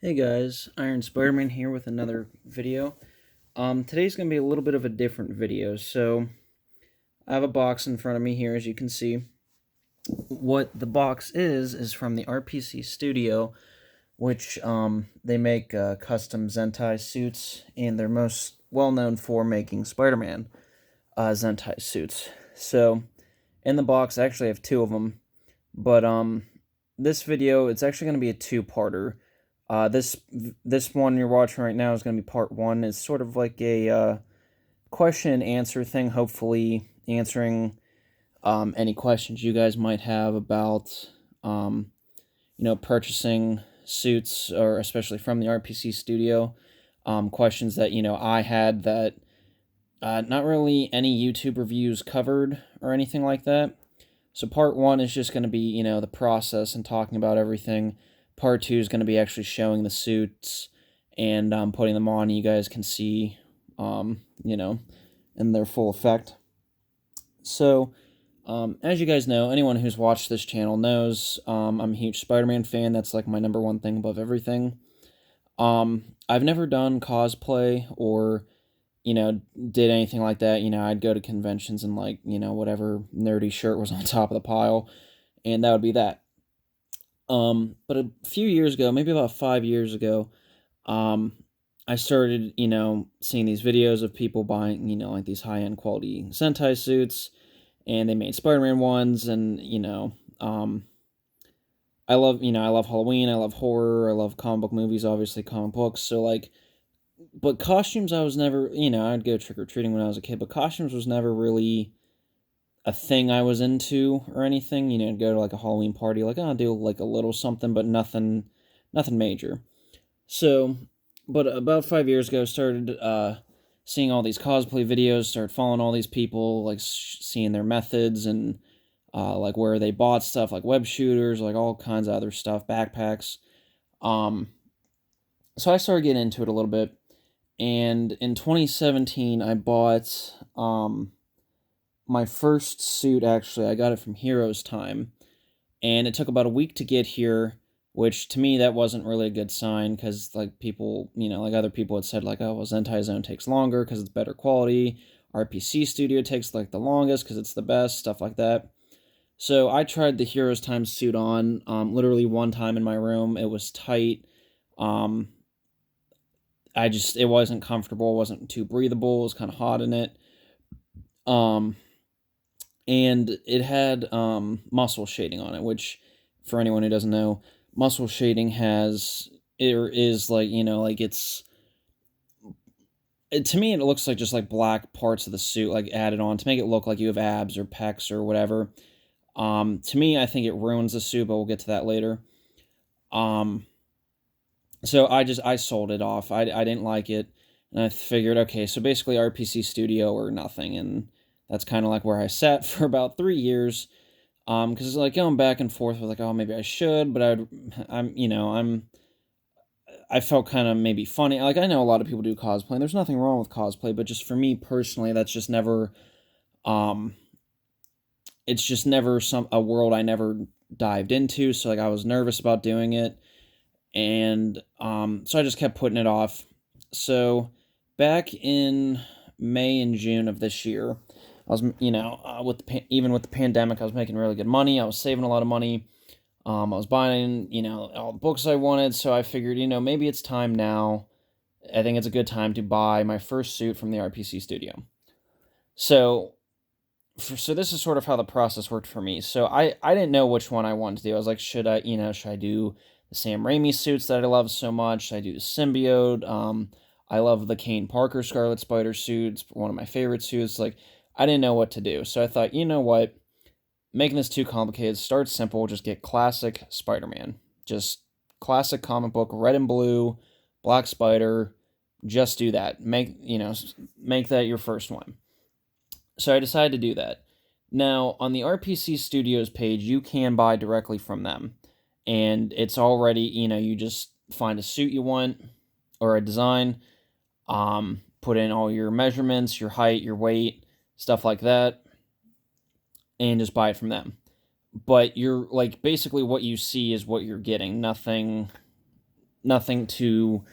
Hey guys, Iron Spider-Man here with another video. Today's going to be a little bit of a different video. So, I have a box in front of me here, as you can see. What the box is from the RPC studio, which they make custom Zentai suits, and they're most well known for making Spider-Man Zentai suits. So, in the box, I actually have two of them, but this video, it's actually going to be a two-parter. This one you're watching right now is going to be part one. It's sort of like a question and answer thing, hopefully answering any questions you guys might have about purchasing suits, or especially from the RPC studio. Questions that I had that not really any YouTube reviews covered or anything like that. So part one is just going to be, the process and talking about everything. Part two is going to be actually showing the suits and putting them on. You guys can see, in their full effect. So, as you guys know, anyone who's watched this channel knows I'm a huge Spider-Man fan. That's like my number one thing above everything. I've never done cosplay or did anything like that. I'd go to conventions and whatever nerdy shirt was on top of the pile, and that would be that. But a few years ago, maybe about 5 years ago, I started, seeing these videos of people buying, like these high-end quality Sentai suits, and they made Spider-Man ones, and, I love Halloween, I love horror, I love comic book movies, obviously comic books, so, but costumes, I was never, I'd go trick-or-treating when I was a kid, but costumes was never really a thing I was into or anything. Go to like a Halloween party, I'll do like a little something, but nothing major. So, but about 5 years ago, started seeing all these cosplay videos, started following all these people, seeing their methods and where they bought stuff, like web shooters, like all kinds of other stuff, backpacks. So I started getting into it a little bit, and in 2017, I bought my first suit. Actually, I got it from Heroes Time, and it took about a week to get here, which to me that wasn't really a good sign, because people, other people had said oh, well, Zentai Zone takes longer because it's better quality. RPC Studio takes the longest because it's the best, stuff like that. So I tried the Heroes Time suit on literally one time in my room. It was tight. Um, it wasn't comfortable. It wasn't too breathable. It was kind of hot in it. Um, and it had muscle shading on it, which, for anyone who doesn't know, muscle shading to me it looks like just black parts of the suit added on to make it look like you have abs or pecs or whatever. To me, I think it ruins the suit, but we'll get to that later. So I sold it off. I didn't like it, and I figured, okay, so basically RPC Studio or nothing, and that's kind of where I sat for about 3 years. Because going back and forth with oh, maybe I should, but I felt kind of maybe funny. I know a lot of people do cosplay, and there's nothing wrong with cosplay, but just for me personally, that's just never, it's just never a world I never dived into. So I was nervous about doing it, and so I just kept putting it off. So back in May and June of this year, I was, even with the pandemic, I was making really good money. I was saving a lot of money. I was buying, all the books I wanted. So I figured, maybe it's time now. I think it's a good time to buy my first suit from the RPC studio. So, so this is sort of how the process worked for me. So I didn't know which one I wanted to do. I was like, should I do the Sam Raimi suits that I love so much? Should I do the symbiote? I love the Kane Parker Scarlet Spider suits, one of my favorite suits. I didn't know what to do. So I thought, you know what? Making this too complicated, start simple, just get classic Spider-Man. Just classic comic book, red and blue, Black Spider. Just do that. Make that your first one. So I decided to do that. Now, on the RPC Studios page, you can buy directly from them. And it's already, you just find a suit you want or a design, put in all your measurements, your height, your weight, stuff like that, and just buy it from them. But you're basically what you see is what you're getting. nothing too,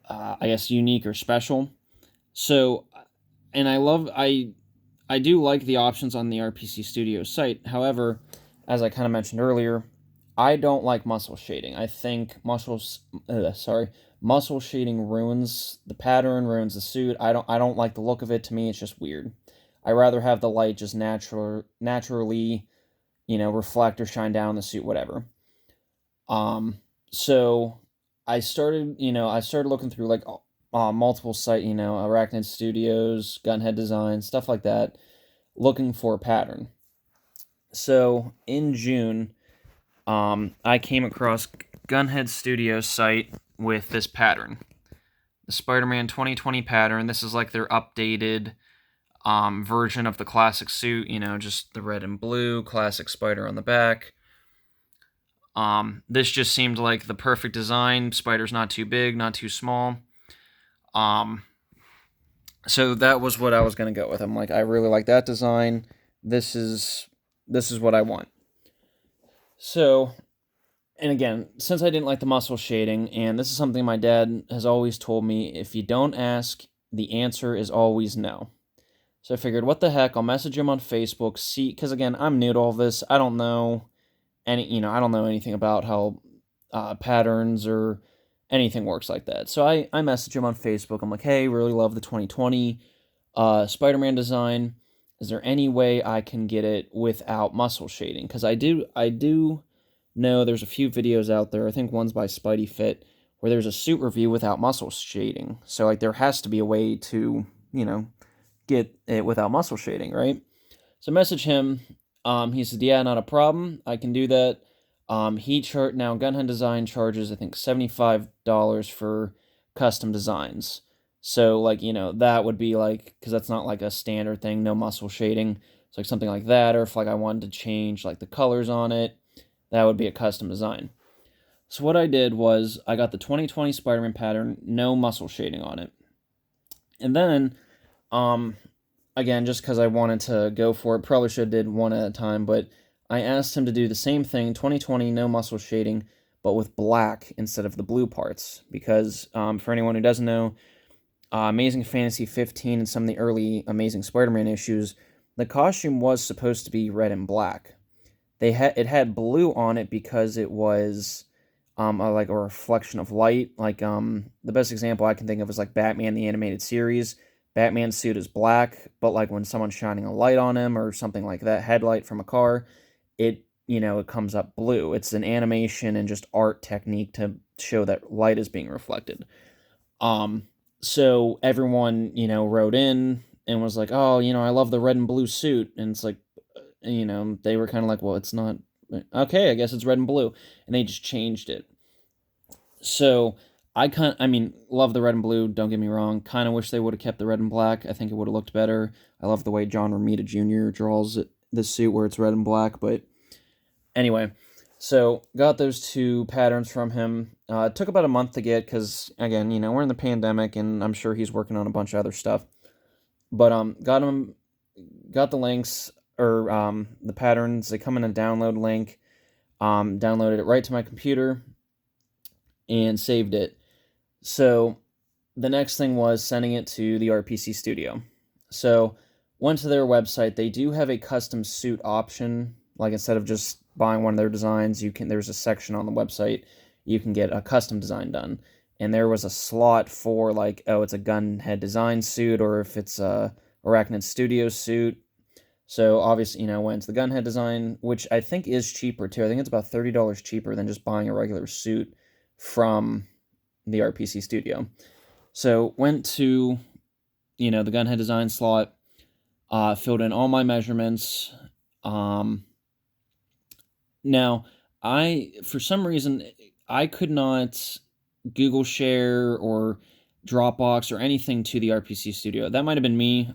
I guess, unique or special. So, and I do like the options on the RPC Studio site. However, as I kind of mentioned earlier, I don't like muscle shading. I think muscle shading ruins the pattern, ruins the suit. I don't like the look of it. To me, it's just weird. I rather have the light just naturally, reflect or shine down the suit, whatever. So I started looking through like multiple site, Arachnid Studios, GunHeadDesign, stuff like that, looking for a pattern. So in June, I came across Gunhead Studios site with this pattern, the Spider-Man 2020 pattern. This is like their updated version of the classic suit, just the red and blue, classic spider on the back. This just seemed like the perfect design. Spider's not too big, not too small. So that was what I was going to go with. I'm like, I really like that design. This is what I want. So, and again, since I didn't like the muscle shading, and this is something my dad has always told me, if you don't ask, the answer is always no. So I figured, what the heck, I'll message him on Facebook, see, because again, I'm new to all this. I don't know I don't know anything about how patterns or anything works like that. So I message him on Facebook. I'm like, hey, really love the 2020 Spider-Man design. Is there any way I can get it without muscle shading? Because I do know there's a few videos out there. I think one's by Spidey Fit where there's a suit review without muscle shading. So like there has to be a way to get it without muscle shading, right? So message him. He said, yeah, not a problem. I can do that. Now GunHeadDesign charges, I think, $75 for custom designs. So, like, that would be like, because that's not like a standard thing, no muscle shading. It's like something like that, or if like I wanted to change like the colors on it, that would be a custom design. So what I did was I got the 2020 Spider-Man pattern, no muscle shading on it. And then, again, just because I wanted to go for it, probably should have did one at a time, but I asked him to do the same thing, 2020, no muscle shading, but with black instead of the blue parts. Because for anyone who doesn't know, Amazing Fantasy 15 and some of the early Amazing Spider-Man issues, the costume was supposed to be red and black. It had blue on it because it was like a reflection of light. Like the best example I can think of is like Batman the Animated Series. Batman's suit is black, but like when someone's shining a light on him or something like that, headlight from a car, it comes up blue. It's an animation and just art technique to show that light is being reflected. So everyone, wrote in and was like, oh, I love the red and blue suit. And it's like, they were kind of like, well, it's not, okay, I guess it's red and blue. And they just changed it. So love the red and blue, don't get me wrong. Kind of wish they would have kept the red and black. I think it would have looked better. I love the way John Romita Jr. draws this suit where it's red and black. But anyway, so got those two patterns from him. It took about a month to get because, again, we're in the pandemic and I'm sure he's working on a bunch of other stuff. But got the links or the patterns. They come in a download link. Downloaded it right to my computer and saved it. So the next thing was sending it to the RPC studio. So went to their website. They do have a custom suit option. Like instead of just buying one of their designs, there's a section on the website you can get a custom design done. And there was a slot for like, oh, it's a GunHeadDesign suit, or if it's a Arachnid Studio suit. So obviously, went to the GunHeadDesign, which I think is cheaper too. I think it's about $30 cheaper than just buying a regular suit from the RPC studio. So went to, the GunHeadDesign slot, filled in all my measurements. Now, for some reason, I could not Google Share or Dropbox or anything to the RPC studio. That might have been me,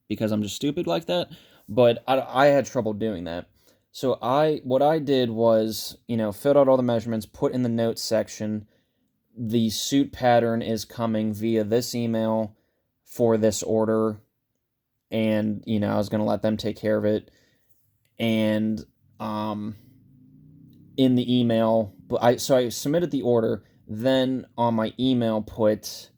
because I'm just stupid like that, but I had trouble doing that. So what I did was, filled out all the measurements, put in the notes section, the suit pattern is coming via this email for this order, and, I was going to let them take care of it. And, in the email, I submitted the order, then on my email put,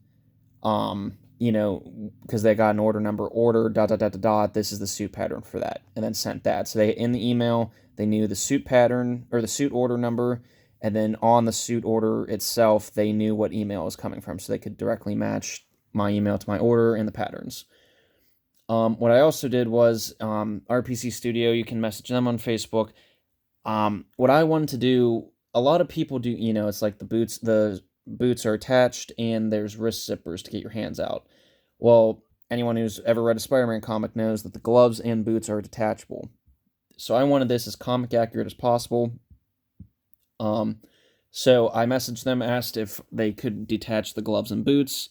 you know, because they got an order number, order dot dot dot dot dot, this is the suit pattern for that, and then sent that. So they, in the email, they knew the suit pattern or the suit order number, and then on the suit order itself, they knew what email it was coming from, so they could directly match my email to my order and the patterns. What I also did was, RPC Studio, you can message them on Facebook. What I wanted to do, a lot of people do, you know, it's like the boots are attached and there's wrist zippers to get your hands out. Well, anyone who's ever read a Spider-Man comic knows that the gloves and boots are detachable. So I wanted this as comic accurate as possible. So I messaged them, asked if they could detach the gloves and boots,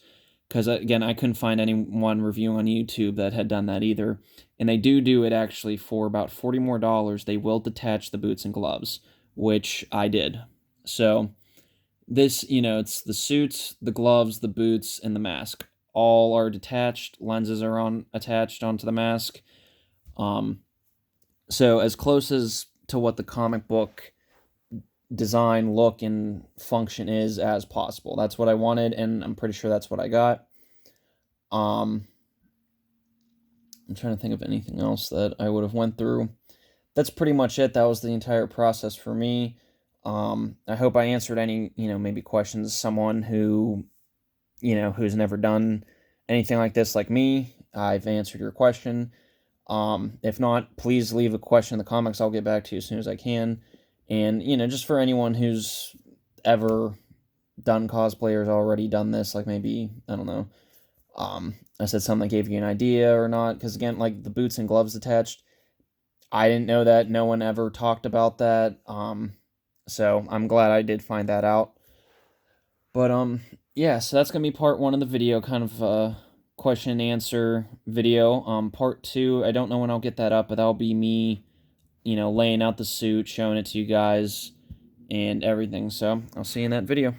because again, I couldn't find anyone reviewing on YouTube that had done that either. And they do it actually for about $40 more. They will detach the boots and gloves, which I did. So this, you know, it's the suits, the gloves, the boots, and the mask. All are detached. Lenses are attached onto the mask. So as close as to what the comic book design, look, and function is as possible. That's what I wanted, and I'm pretty sure that's what I got. I'm trying to think of anything else that I would have went through. That's pretty much it. That was the entire process for me. I hope I answered any, you know, maybe questions. Someone who, you know, who's never done anything like this like me, I've answered your question. If not, please leave a question in the comments. I'll get back to you as soon as I can. And, you know, just for anyone who's ever done cosplay or has already done this, like maybe, I don't know, I said something that gave you an idea or not, because again, like the boots and gloves attached, I didn't know that. No one ever talked about that. So I'm glad I did find that out. But, yeah, so that's going to be part 1 of the video, kind of, question and answer video. Part 2, I don't know when I'll get that up, but that'll be me, you know, laying out the suit, showing it to you guys, and everything. So I'll see you in that video.